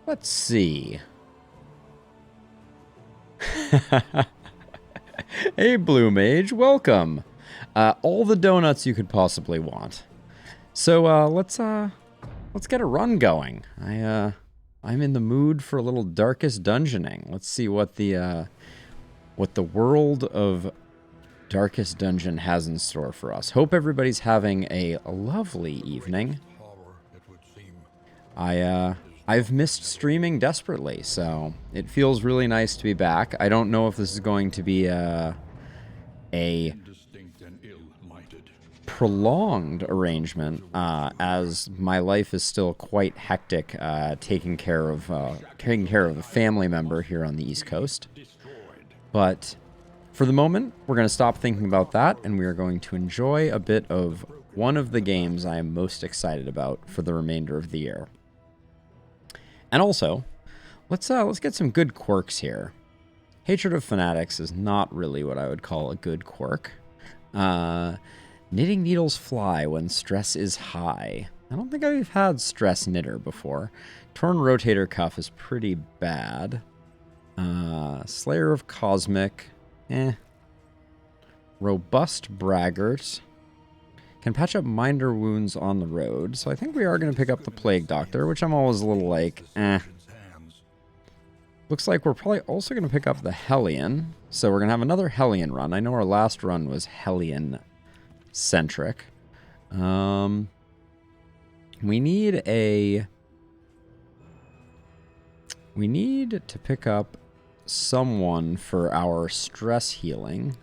Let's see. Hey, Blue Mage, welcome. All the donuts you could possibly want. So let's get a run going. I'm in the mood for a little darkest dungeoning. Let's see what the world of Darkest Dungeon has in store for us. Hope everybody's having a lovely evening. I've missed streaming desperately, so it feels really nice to be back. I don't know if this is going to be a prolonged arrangement, as my life is still quite hectic, taking care of a family member here on the East Coast. But for the moment, we're going to stop thinking about that, and we are going to enjoy a bit of one of the games I am most excited about for the remainder of the year. And also, let's get some good quirks here. Hatred of Fanatics is not really what I would call a good quirk. Knitting needles fly when stress is high. I don't think I've had stress knitter before. Torn rotator cuff is pretty bad. Slayer of Cosmic, Robust braggart. Can patch up minor wounds on the road. So I think we are going to pick up the Plague Doctor, which I'm always a little like, Looks like we're probably also going to pick up the Hellion. So we're going to have another Hellion run. I know our last run was Hellion-centric. We need to pick up someone for our stress healing.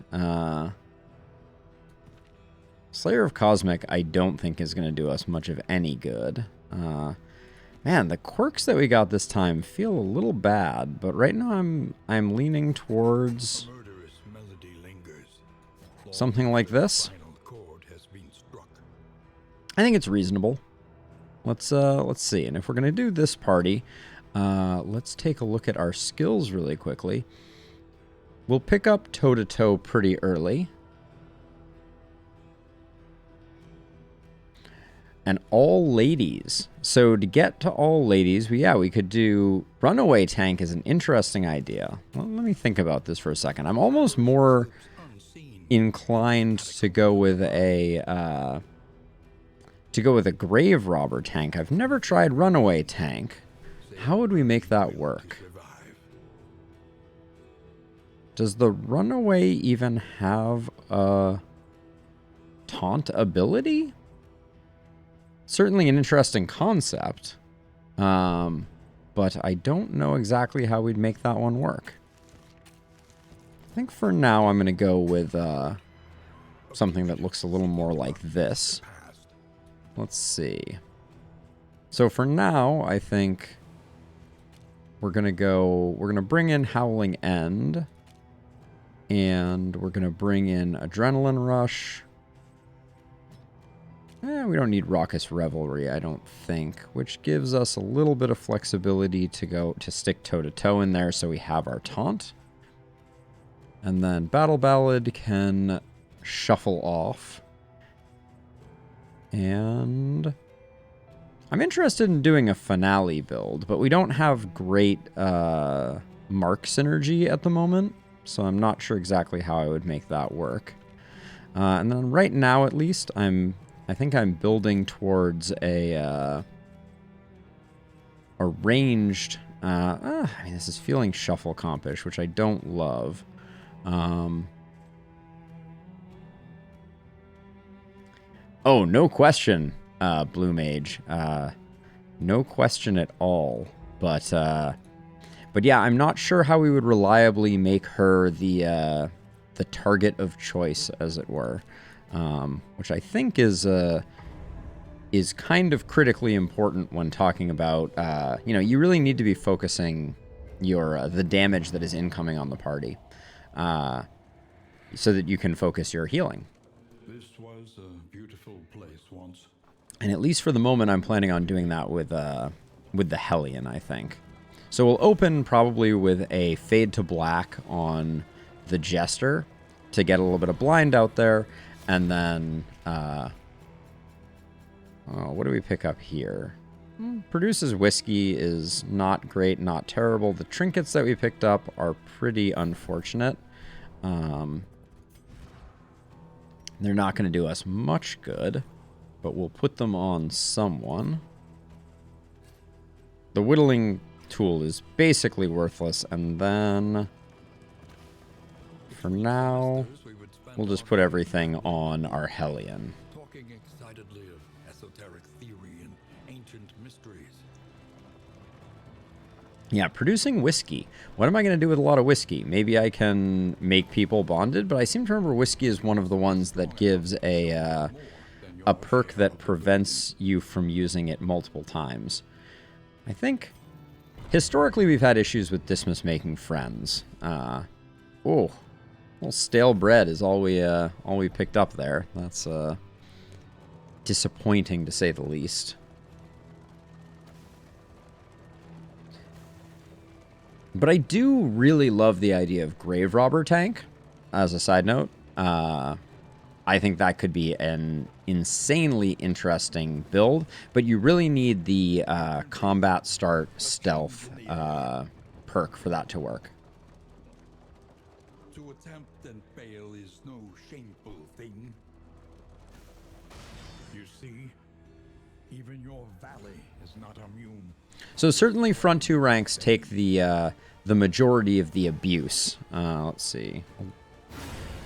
Slayer of Cosmic, I don't think is going to do us much of any good. Man, the quirks that we got this time feel a little bad, but right now I'm leaning towards something like this. I think it's reasonable. Let's see. And if we're going to do this party, let's take a look at our skills really quickly. We'll pick up toe-to-toe pretty early. And all ladies. So to get to all ladies, we could do runaway tank is an interesting idea. Well, let me think about this for a second. I'm almost more inclined to go with a grave robber tank. I've never tried runaway tank. How would we make that work? Does the runaway even have a taunt ability? Certainly an interesting concept, but I don't know exactly how we'd make that one work. I think for now I'm going to go with something that looks a little more like this. Let's see. So for now, I think we're going to bring in Howling End, and we're going to bring in Adrenaline Rush. We don't need Raucous Revelry, I don't think, which gives us a little bit of flexibility to stick toe-to-toe in there so we have our taunt. And then Battle Ballad can shuffle off. And I'm interested in doing a finale build, but we don't have great mark synergy at the moment, so I'm not sure exactly how I would make that work. And then right now, at least, I think I'm building towards a ranged... I mean, this is feeling shuffle compish, which I don't love. Oh, no question, Blue Mage. No question at all. But yeah, I'm not sure how we would reliably make her the target of choice, as it were. Which I think is kind of critically important when talking about, you really need to be focusing the damage that is incoming on the party, so that you can focus your healing. This was a beautiful place once. And at least for the moment, I'm planning on doing that with the Hellion, I think. So we'll open probably with a Fade to Black on the Jester to get a little bit of blind out there. And then, what do we pick up here? Produces whiskey is not great, not terrible. The trinkets that we picked up are pretty unfortunate. They're not going to do us much good, but we'll put them on someone. The whittling tool is basically worthless, and then for now, we'll just put everything on our Hellion. Talking excitedly of esoteric theory and ancient mysteries. Yeah, producing whiskey. What am I going to do with a lot of whiskey? Maybe I can make people bonded, but I seem to remember whiskey is one of the ones that gives a perk that prevents you from using it multiple times. I think historically we've had issues with Dismas making friends. Well, stale bread is all we picked up there. That's disappointing to say the least. But I do really love the idea of Grave Robber Tank, as a side note. I think that could be an insanely interesting build, but you really need the Combat Start Stealth perk for that to work. To attempt and fail is no shameful thing. You see, even your valley is not immune. So certainly front two ranks take the majority of the abuse. Let's see.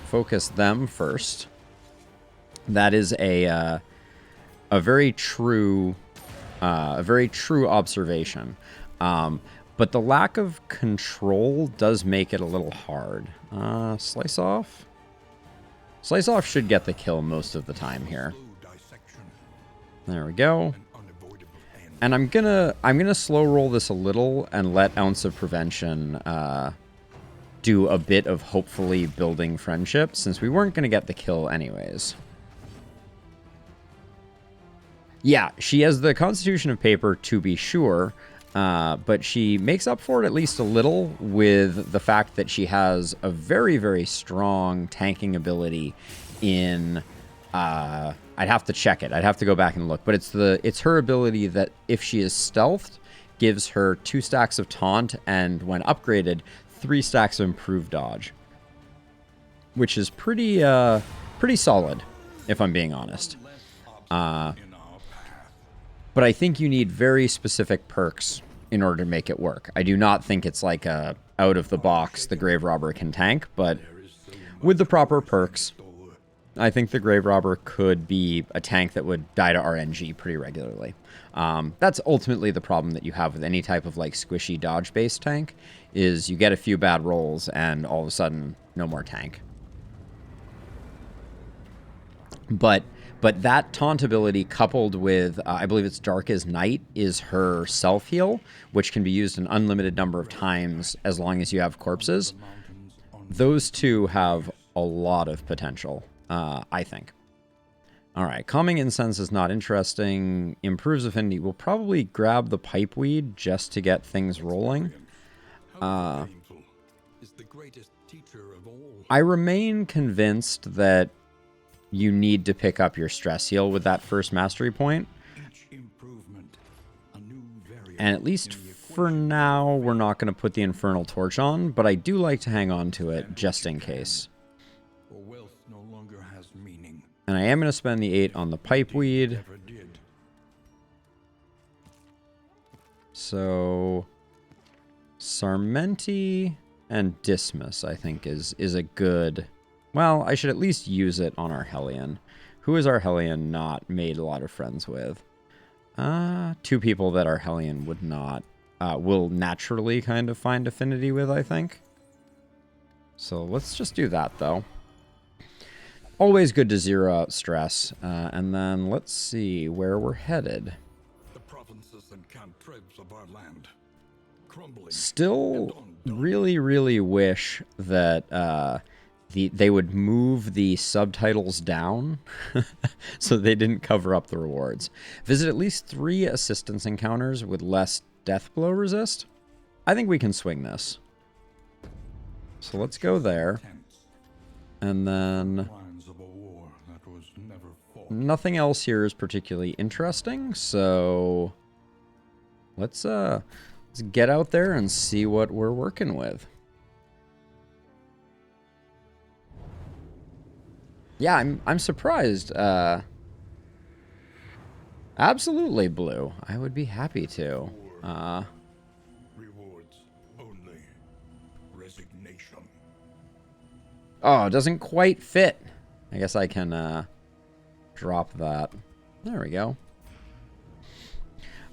Focus them first. That is a very true observation. But the lack of control does make it a little hard. Slice off. Slice off should get the kill most of the time here. There we go. And I'm gonna slow roll this a little and let Ounce of Prevention do a bit of hopefully building friendship, since we weren't gonna get the kill anyways. Yeah, she has the Constitution of Paper, to be sure, but she makes up for it at least a little with the fact that she has a very, very strong tanking ability in... I'd have to check it. I'd have to go back and look. But it's her ability that if she is stealthed, gives her 2 stacks of taunt, and when upgraded, 3 stacks of improved dodge. Which is pretty solid, if I'm being honest. But I think you need very specific perks in order to make it work. I do not think it's like a out of the box the Grave Robber can tank, but with the proper perks, I think the Grave Robber could be a tank that would die to RNG pretty regularly. That's ultimately the problem that you have with any type of like squishy dodge-based tank, is you get a few bad rolls and all of a sudden no more tank. But that taunt ability coupled with, I believe it's Dark as Night, is her self-heal, which can be used an unlimited number of times as long as you have corpses. Those two have a lot of potential. I think. All right, Calming Incense is not interesting. Improves Affinity. We'll probably grab the Pipeweed just to get things rolling. I remain convinced that you need to pick up your Stress Heal with that first Mastery point. And at least for now, we're not going to put the Infernal Torch on, but I do like to hang on to it just in case. And I am going to spend the 8 on the Pipeweed. So Sarmenti and Dismas, I think, is a good... Well, I should at least use it on our Hellion. Who is our Hellion not made a lot of friends with? 2 people that our Hellion would not... will naturally kind of find affinity with, I think. So let's just do that, though. Always good to zero out stress. And then let's see where we're headed. The provinces and cantrevs of our land, crumbling. Still really, really wish that they would move the subtitles down so they didn't cover up the rewards. Visit at least 3 assistance encounters with less death blow resist. I think we can swing this. So let's go there. And then... nothing else here is particularly interesting, so let's get out there and see what we're working with. Yeah, I'm surprised. Absolutely blue. I would be happy to. Rewards only. Resignation. Oh, it doesn't quite fit. I guess I can drop that. There we go.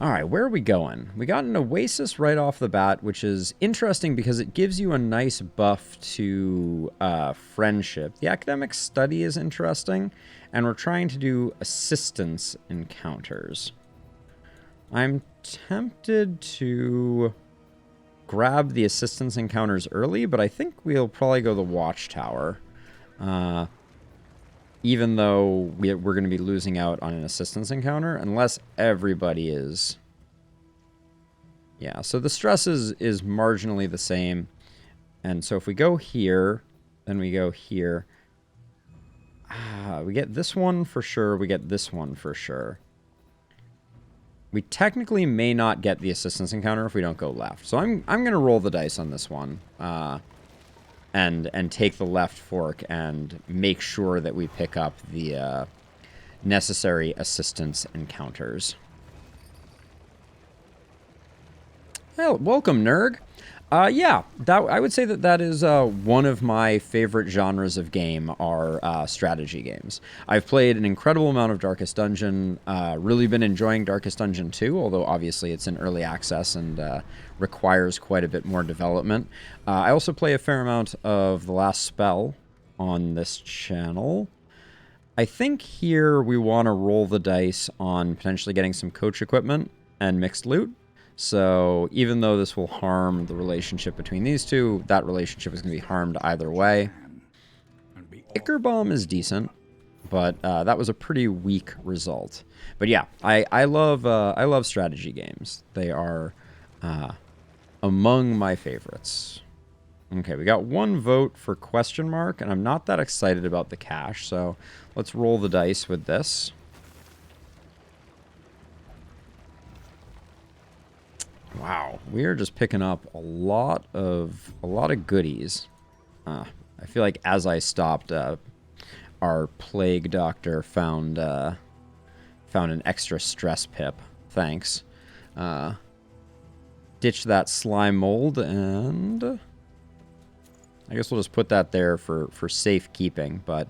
All right, where are we going? We got an Oasis right off the bat, which is interesting because it gives you a nice buff to friendship. The academic study is interesting, and we're trying to do assistance encounters. I'm tempted to grab the assistance encounters early, but I think we'll probably go the Watchtower. Even though we're going to be losing out on an assistance encounter, unless everybody is... Yeah, so the stress is marginally the same. And so if we go here, then we go here. We get this one for sure, we get this one for sure. We technically may not get the assistance encounter if we don't go left. So I'm going to roll the dice on this one. And take the left fork and make sure that we pick up the necessary assistance encounters. Well, welcome, Nerg. Yeah, I would say that is one of my favorite genres of game are strategy games. I've played an incredible amount of Darkest Dungeon, really been enjoying Darkest Dungeon 2, although obviously it's in early access and requires quite a bit more development. I also play a fair amount of The Last Spell on this channel. I think here we want to roll the dice on potentially getting some coach equipment and mixed loot. So even though this will harm the relationship between these two, that relationship is going to be harmed either way. Ichor Bomb is decent, but that was a pretty weak result. But yeah, I love strategy games. They are among my favorites. Okay, we got one vote for question mark, and I'm not that excited about the cash, so let's roll the dice with this. Wow, we are just picking up a lot of goodies. I feel like as I stopped, our plague doctor found an extra stress pip. Thanks. Ditch that slime mold, and I guess we'll just put that there for safekeeping. But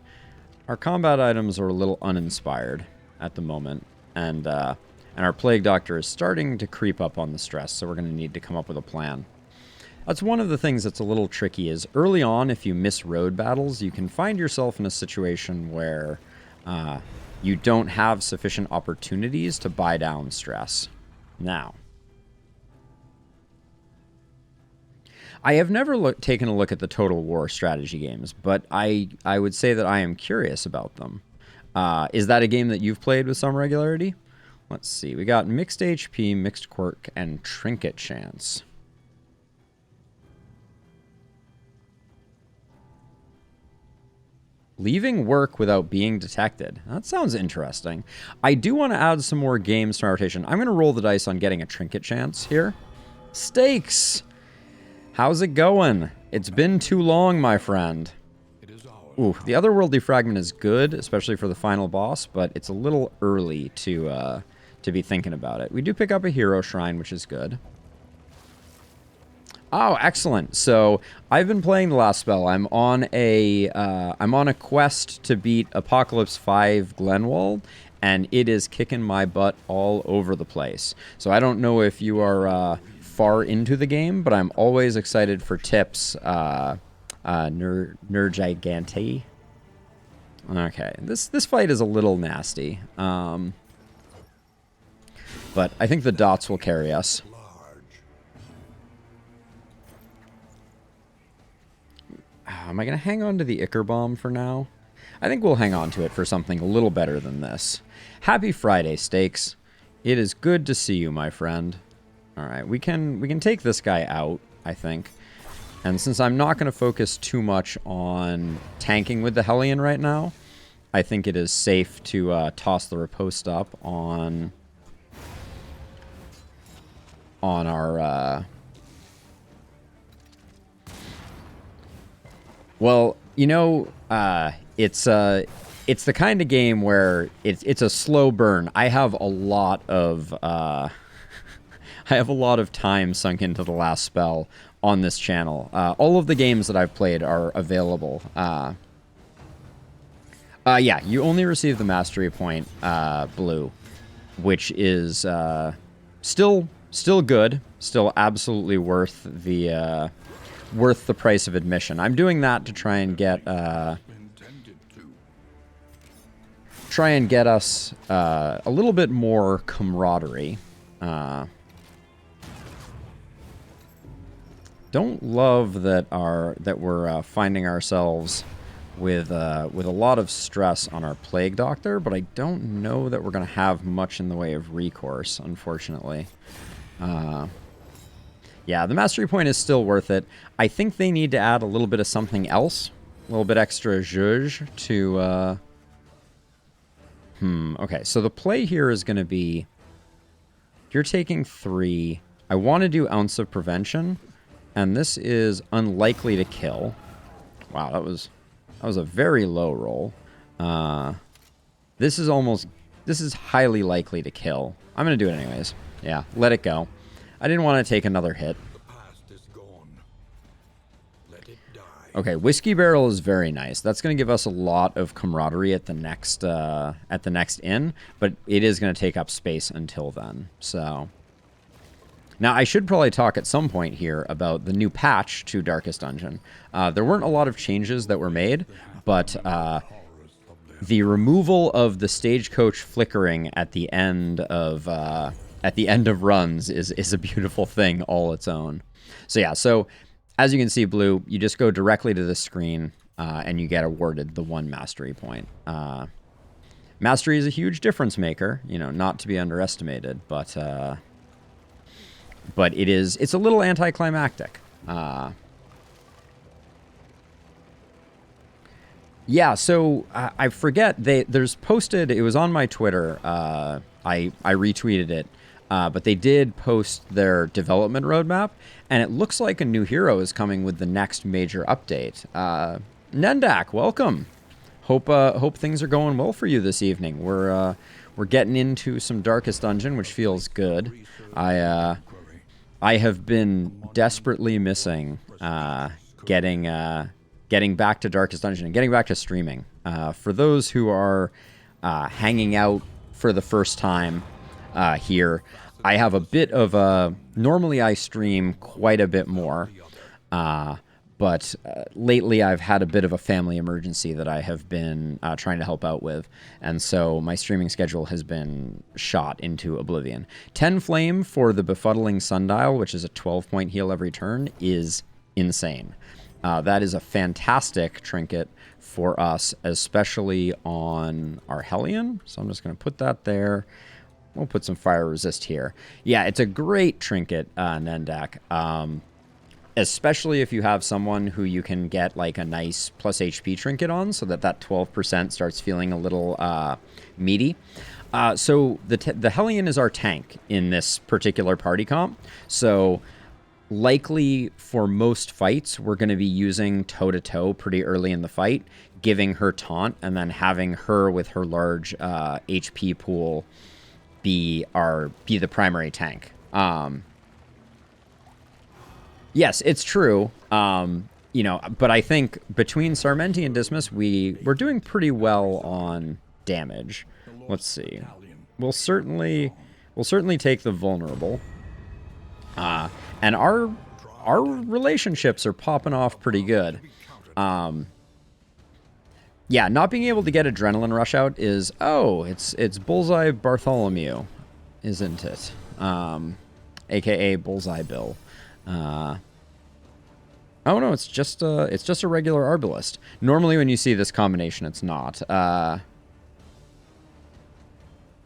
our combat items are a little uninspired at the moment, and our plague doctor is starting to creep up on the stress, so we're going to need to come up with a plan. That's one of the things that's a little tricky is early on, if you miss road battles, you can find yourself in a situation where you don't have sufficient opportunities to buy down stress. Now, I have never taken a look at the Total War strategy games, but I would say that I am curious about them. Is that a game that you've played with some regularity? Let's see. We got mixed HP, mixed quirk, and trinket chance. Leaving work without being detected. That sounds interesting. I do want to add some more games to my rotation. I'm going to roll the dice on getting a trinket chance here. Stakes! How's it going? It's been too long, my friend. Ooh, the Otherworldly Fragment is good, especially for the final boss, but it's a little early to be thinking about it. We do pick up a hero shrine, which is good. Oh, excellent. So I've been playing The Last Spell. I'm on a quest to beat Apocalypse 5 Glenwald, and it is kicking my butt all over the place. So I don't know if you are far into the game, but I'm always excited for tips. Nergigante. Okay, this fight is a little nasty. But I think the dots will carry us. Am I going to hang on to the Ichor Bomb for now? I think we'll hang on to it for something a little better than this. Happy Friday, Stakes. It is good to see you, my friend. All right, we can take this guy out, I think. And since I'm not going to focus too much on tanking with the Hellion right now, I think it is safe to toss the riposte up on on our... Well, you know, it's the kind of game where it's a slow burn. I have a lot of I have a lot of time sunk into the last spell on this channel. All of the games that I've played are available. Yeah, you only receive the mastery point, blue, which is still good, still absolutely worth the price of admission. I'm doing that to try and get us a little bit more camaraderie. Don't love that we're finding ourselves with a lot of stress on our Plague Doctor, but I don't know that we're going to have much in the way of recourse, unfortunately. Yeah, the mastery point is still worth it. I think they need to add a little bit of something else, a little bit extra zhuzh to... Okay, so the play here is going to be... You're taking 3. I want to do Ounce of Prevention, and this is unlikely to kill. Wow, that was a very low roll. This is highly likely to kill. I'm going to do it anyways. Yeah, let it go. I didn't want to take another hit. The past is gone. Let it die. Okay, Whiskey Barrel is very nice. That's going to give us a lot of camaraderie at the next inn, but it is going to take up space until then. So now I should probably talk at some point here about the new patch to Darkest Dungeon. There weren't a lot of changes that were made, but the removal of the stagecoach flickering at the end of runs is a beautiful thing all its own. So yeah, so as you can see, Blue, you just go directly to the screen and you get awarded the 1 mastery point. Mastery is a huge difference maker, you know, not to be underestimated, but it's a little anticlimactic. Yeah, so I forget, there's posted, it was on my Twitter, I retweeted it, but they did post their development roadmap, and it looks like a new hero is coming with the next major update. Nendak, welcome. Hope things are going well for you this evening. We're getting into some Darkest Dungeon, which feels good. I have been desperately missing getting back to Darkest Dungeon and getting back to streaming. For those who are hanging out for the first time here, I have a bit of a... Normally I stream quite a bit more, but lately I've had a bit of a family emergency that I have been trying to help out with, and so my streaming schedule has been shot into oblivion. 10 Flame for the Befuddling Sundial, which is a 12-point heal every turn, is insane. That is a fantastic trinket for us, especially on our Hellion. So I'm just going to put that there. We'll put some fire resist here. Yeah, it's a great trinket, Nendak. Especially if you have someone who you can get like a nice plus HP trinket on, so that 12% starts feeling a little meaty. So the Hellion is our tank in this particular party comp. So likely for most fights, we're going to be using toe-to-toe pretty early in the fight, giving her taunt, and then having her with her large HP pool be the primary tank. Yes, it's true. You know, but I think between Sarmenti and Dismas, we're doing pretty well on damage. Let's see. We'll certainly take the vulnerable. And our relationships are popping off pretty good. Yeah, not being able to get Adrenaline Rush out is... Oh, it's Bullseye Bartholomew, isn't it? AKA Bullseye Bill. Oh no, it's just a regular Arbalist. Normally when you see this combination, it's not.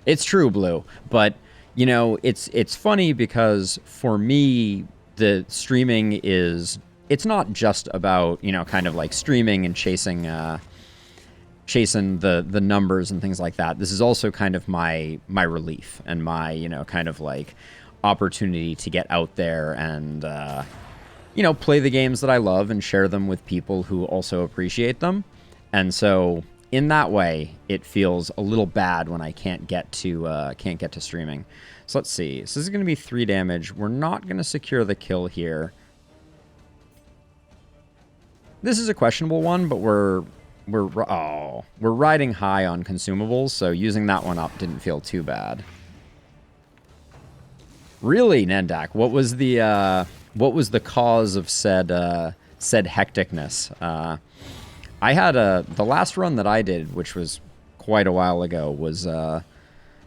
It's true, Blue, but you know, it's funny because for me, the streaming it's not just about, you know, kind of like streaming and chasing the numbers and things like that. This is also kind of my relief and my, you know, kind of like, opportunity to get out there and, you know, play the games that I love and share them with people who also appreciate them. And so in that way, it feels a little bad when I can't get to streaming. So let's see. So this is going to be 3 damage. We're not going to secure the kill here. This is a questionable one, but we're riding high on consumables, so using that one up didn't feel too bad. Really, Nendak, what was the cause of said hecticness? I had the last run that I did, which was quite a while ago, was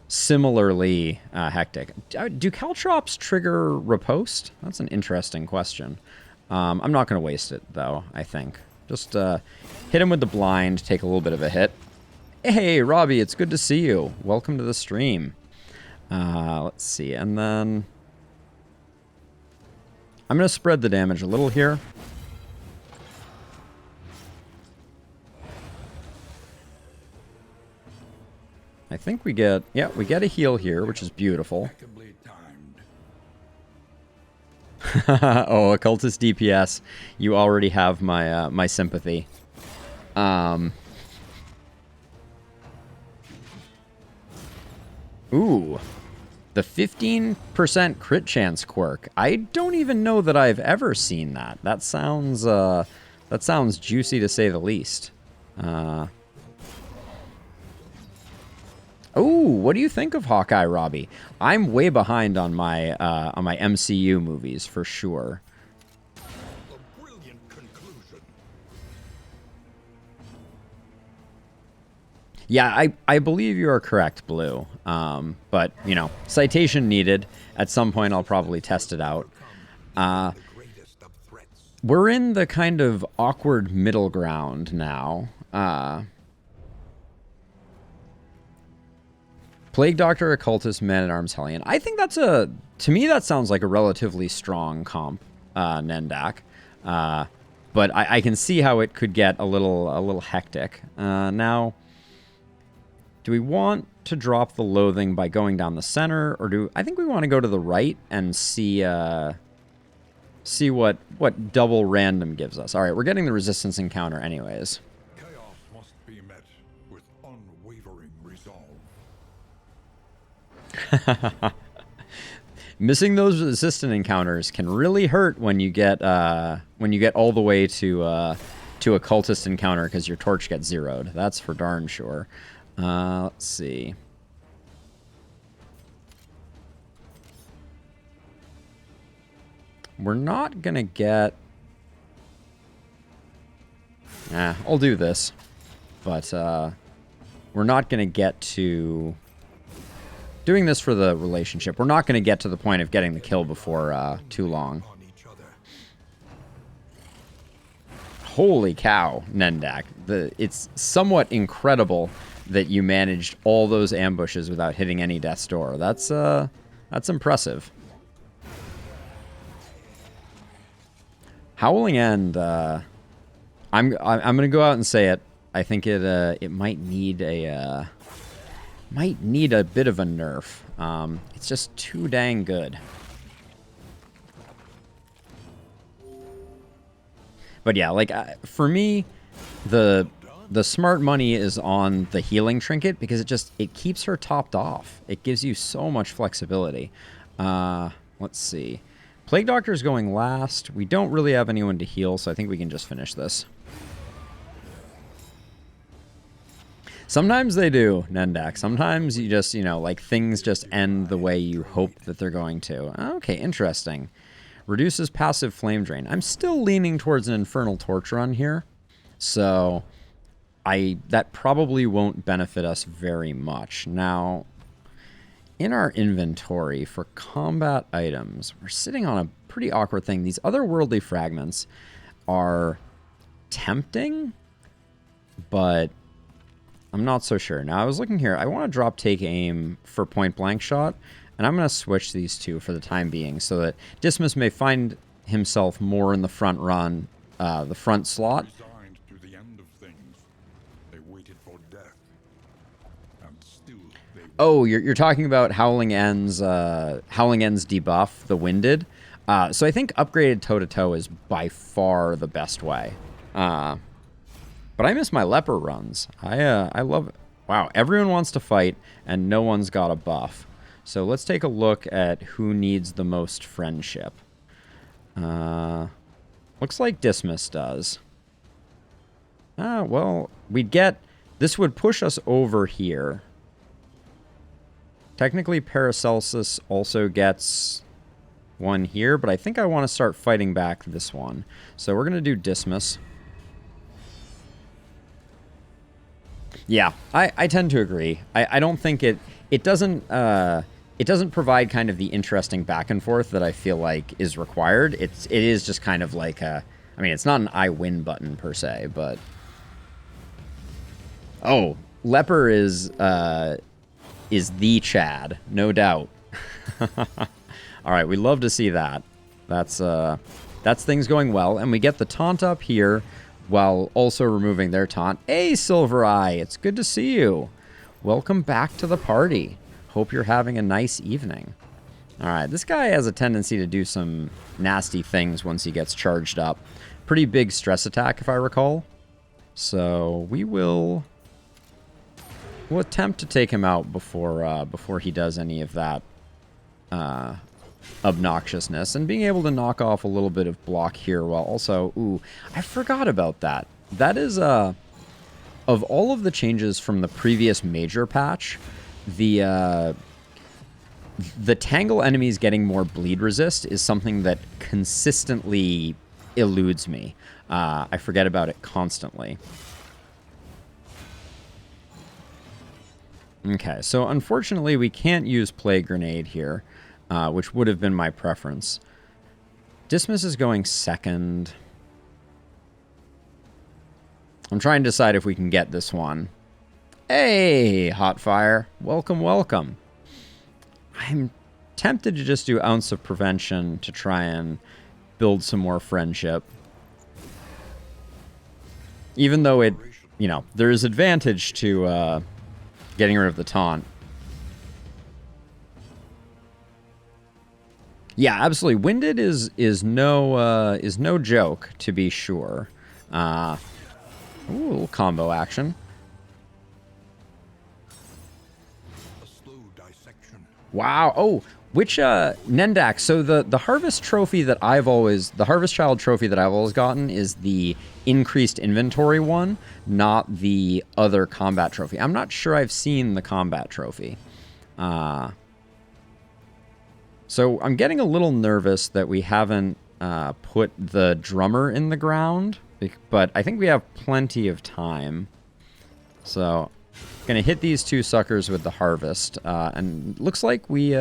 similarly hectic. Do caltrops trigger riposte? That's an interesting question. I'm not going to waste it, though, I think. Just hit him with the blind, take a little bit of a hit. Hey, Robbie, it's good to see you. Welcome to the stream. Let's see, and then I'm going to spread the damage a little here. I think we get a heal here, which is beautiful. Oh, occultist DPS, you already have my my sympathy. Ooh, the 15% crit chance quirk. I don't even know that I've ever seen that. That sounds juicy to say the least. Oh, what do you think of Hawkeye, Robbie? I'm way behind on my MCU movies for sure. A brilliant conclusion. Yeah, I believe you are correct, Blue. But you know, citation needed. At some point, I'll probably test it out. We're in the kind of awkward middle ground now. Plague Doctor, Occultist, Man-at-Arms, Hellion. I think that's to me, that sounds like a relatively strong comp, Nendak. But I can see how it could get a little hectic. Now, do we want to drop the Loathing by going down the center, or I think we want to go to the right and see what double random gives us. All right, we're getting the resistance encounter anyways. Chaos must be met with unwavering resolve. Missing those resistant encounters can really hurt when you get all the way to a cultist encounter because your torch gets zeroed. That's for darn sure. Let's see. We're not gonna get. I'll do this, but we're not gonna get to. Doing this for the relationship, we're not going to get to the point of getting the kill before too long. Holy cow, Nendak. It's somewhat incredible that you managed all those ambushes without hitting any death's door. That's impressive. Howling End, I'm going to go out and say it. I think it might need a bit of a nerf. It's just too dang good. But yeah, like for me, the smart money is on the healing trinket because it keeps her topped off. It gives you so much flexibility. Let's see. Plague Doctor is going last. We don't really have anyone to heal, so I think we can just finish this. Sometimes they do, Nendak. Sometimes you just, like things just end the way you hope that they're going to. Okay, interesting. Reduces passive flame drain. I'm still leaning towards an Infernal Torch run here. So that probably won't benefit us very much. Now, in our inventory for combat items, we're sitting on a pretty awkward thing. These otherworldly fragments are tempting, but I'm not so sure. Now, I was looking here. I want to drop take aim for point blank shot, and I'm going to switch these two for the time being so that Dismas may find himself more in the front run, the front slot. Resigned to the end of things, they waited for death, and still they Oh, you're talking about Howling End's debuff, the Winded. So I think upgraded toe-to-toe is by far the best way. But I miss my leper runs. I love it. Wow, everyone wants to fight, and no one's got a buff. So let's take a look at who needs the most friendship. Looks like Dismas does. Well, we'd get... This would push us over here. Technically, Paracelsus also gets one here, but I think I want to start fighting back this one. So we're going to do Dismas. Yeah, I tend to agree. I don't think it doesn't provide kind of the interesting back and forth that I feel like is required. It is just kind of like a... I mean, it's not an I win button per se, but... Oh, Leper is the Chad, no doubt. All right, we love to see that. That's things going well, and we get the taunt up here while also removing their taunt. Hey, Silver Eye, it's good to see you. Welcome back to the party. Hope you're having a nice evening. All right, this guy has a tendency to do some nasty things once he gets charged up. Pretty big stress attack, if I recall. So we'll attempt to take him out before he does any of that obnoxiousness, and being able to knock off a little bit of block here while also... Ooh, I forgot about that. That is, of all of the changes from the previous major patch, the Tangle enemies getting more bleed resist is something that consistently eludes me. I forget about it constantly. Okay, so unfortunately we can't use Plague Grenade here, which would have been my preference. Dismas is going second. I'm trying to decide if we can get this one. Hey, Hotfire. Welcome, welcome. I'm tempted to just do Ounce of Prevention to try and build some more friendship. Even though it, you know, there is advantage to getting rid of the taunt. Yeah, absolutely. Winded is no joke, to be sure. Ooh, a little combo action. A slow dissection. Wow. Oh, which Nendak? So the Harvest Trophy that the Harvest Child Trophy that I've always gotten is the increased inventory one, not the other combat trophy. I'm not sure I've seen the combat trophy. So I'm getting a little nervous that we haven't put the drummer in the ground, but I think we have plenty of time. So gonna hit these two suckers with the harvest, and looks like we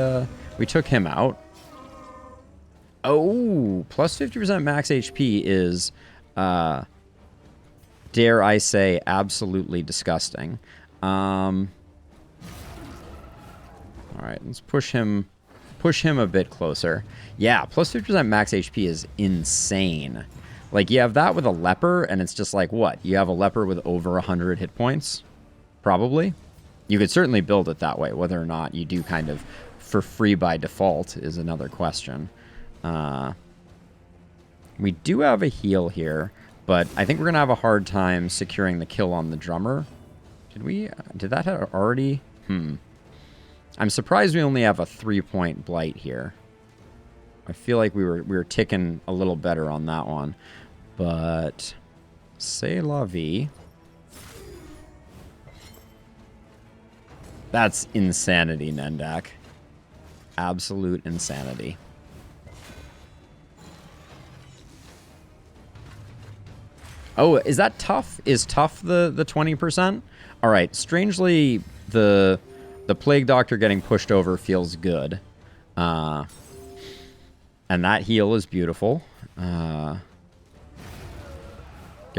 took him out. Oh, plus 50% max HP is, dare I say, absolutely disgusting. All right, let's push him a bit closer. Yeah, plus 50% max HP is insane. Like, you have that with a leper, and it's just like, what? You have a leper with over 100 hit points? Probably. You could certainly build it that way. Whether or not you do kind of for free by default is another question. We do have a heal here, but I think we're going to have a hard time securing the kill on the drummer. Did that already? I'm surprised we only have a 3-point blight here. I feel like we were ticking a little better on that one. But c'est la vie. That's insanity, Nendak. Absolute insanity. Oh, is that tough? Is tough the 20%? All right. Strangely, the Plague Doctor getting pushed over feels good. And that heal is beautiful. Get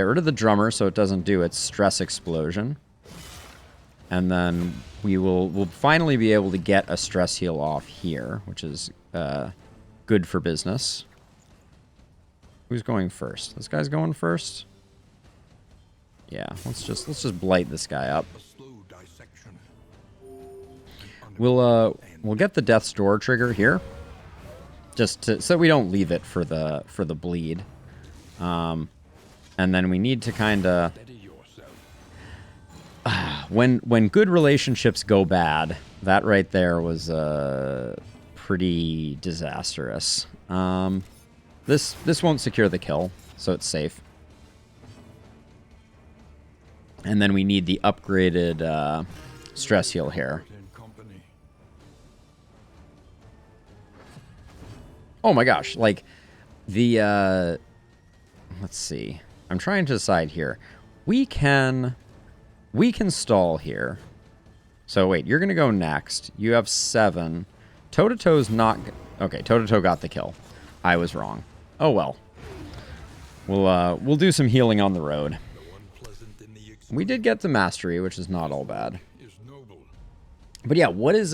rid of the drummer so it doesn't do its stress explosion. And then we'll finally be able to get a stress heal off here, which is good for business. Who's going first? This guy's going first? Yeah, let's just blight this guy up. A slow dissection. We'll get the death's door trigger here, just so we don't leave it for the bleed. And then we need to kind of when good relationships go bad, that right there was pretty disastrous. This won't secure the kill, so it's safe. And then we need the upgraded stress heal here. Oh my gosh, like the let's see. I'm trying to decide here. We can stall here. So wait, you're going to go next. You have 7. Toe-to-toe's not... Okay, toe-to-toe got the kill. I was wrong. Oh well. We'll do some healing on the road. We did get the mastery, which is not all bad. But yeah, what is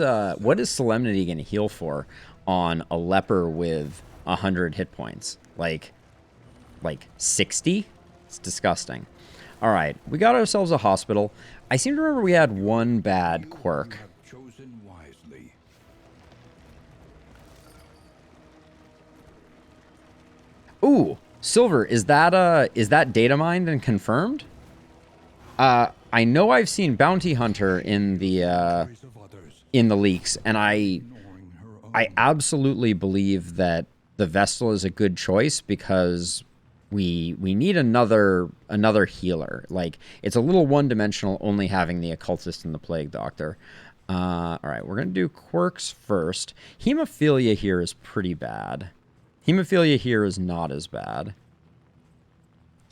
Solemnity going to heal for on a leper with 100 hit points? Like 60? It's disgusting. All right, we got ourselves a hospital. I seem to remember we had one bad quirk. Ooh, Silver, is that data mined and confirmed? I know I've seen Bounty Hunter in the leaks, and I absolutely believe that the Vestal is a good choice because we need another healer. Like, it's a little one-dimensional only having the Occultist and the Plague Doctor. All right, we're going to do quirks first. Hemophilia here is pretty bad. Hemophilia here is not as bad.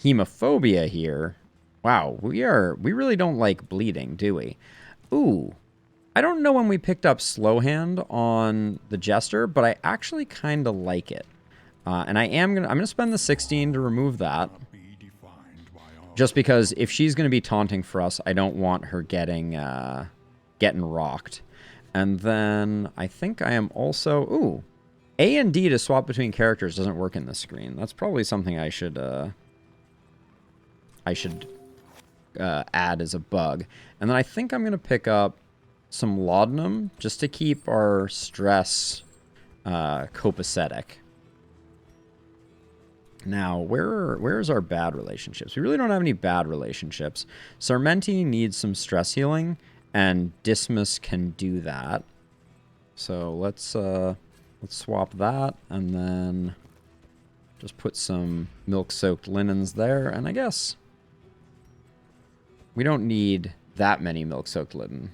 Hemophobia here. Wow, we really don't like bleeding, do we? Ooh. I don't know when we picked up Slow Hand on the Jester, but I actually kind of like it. And I'm gonna spend the 16 to remove that. Just because if she's gonna be taunting for us, I don't want her getting rocked. And then I think I am also... Ooh. A and D to swap between characters doesn't work in this screen. That's probably something I should add as a bug. And then I think I'm going to pick up some laudanum just to keep our stress copacetic. Now, where's our bad relationships? We really don't have any bad relationships. Sarmenti needs some stress healing, and Dismas can do that. So let's swap that, and then just put some milk-soaked linens there, and I guess we don't need that many milk-soaked linen.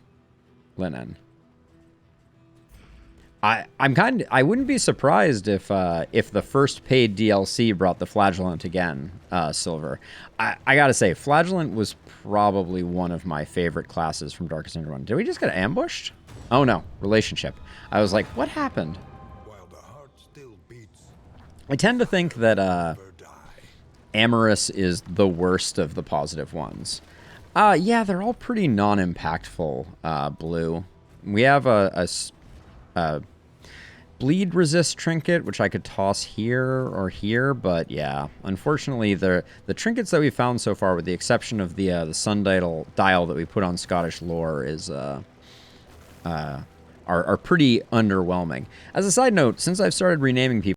I wouldn't be surprised if the first paid DLC brought the Flagellant again, Silver. I gotta say, Flagellant was probably one of my favorite classes from Darkest Underrun. Did we just get ambushed? Oh no, relationship. I was like, what happened? I tend to think that Amorous is the worst of the positive ones. Yeah, they're all pretty non-impactful, Blue. We have a bleed resist trinket, which I could toss here or here, but yeah, unfortunately, the trinkets that we found so far, with the exception of the sundial dial that we put on Scottish lore, is are pretty underwhelming. As a side note, since I've started renaming people,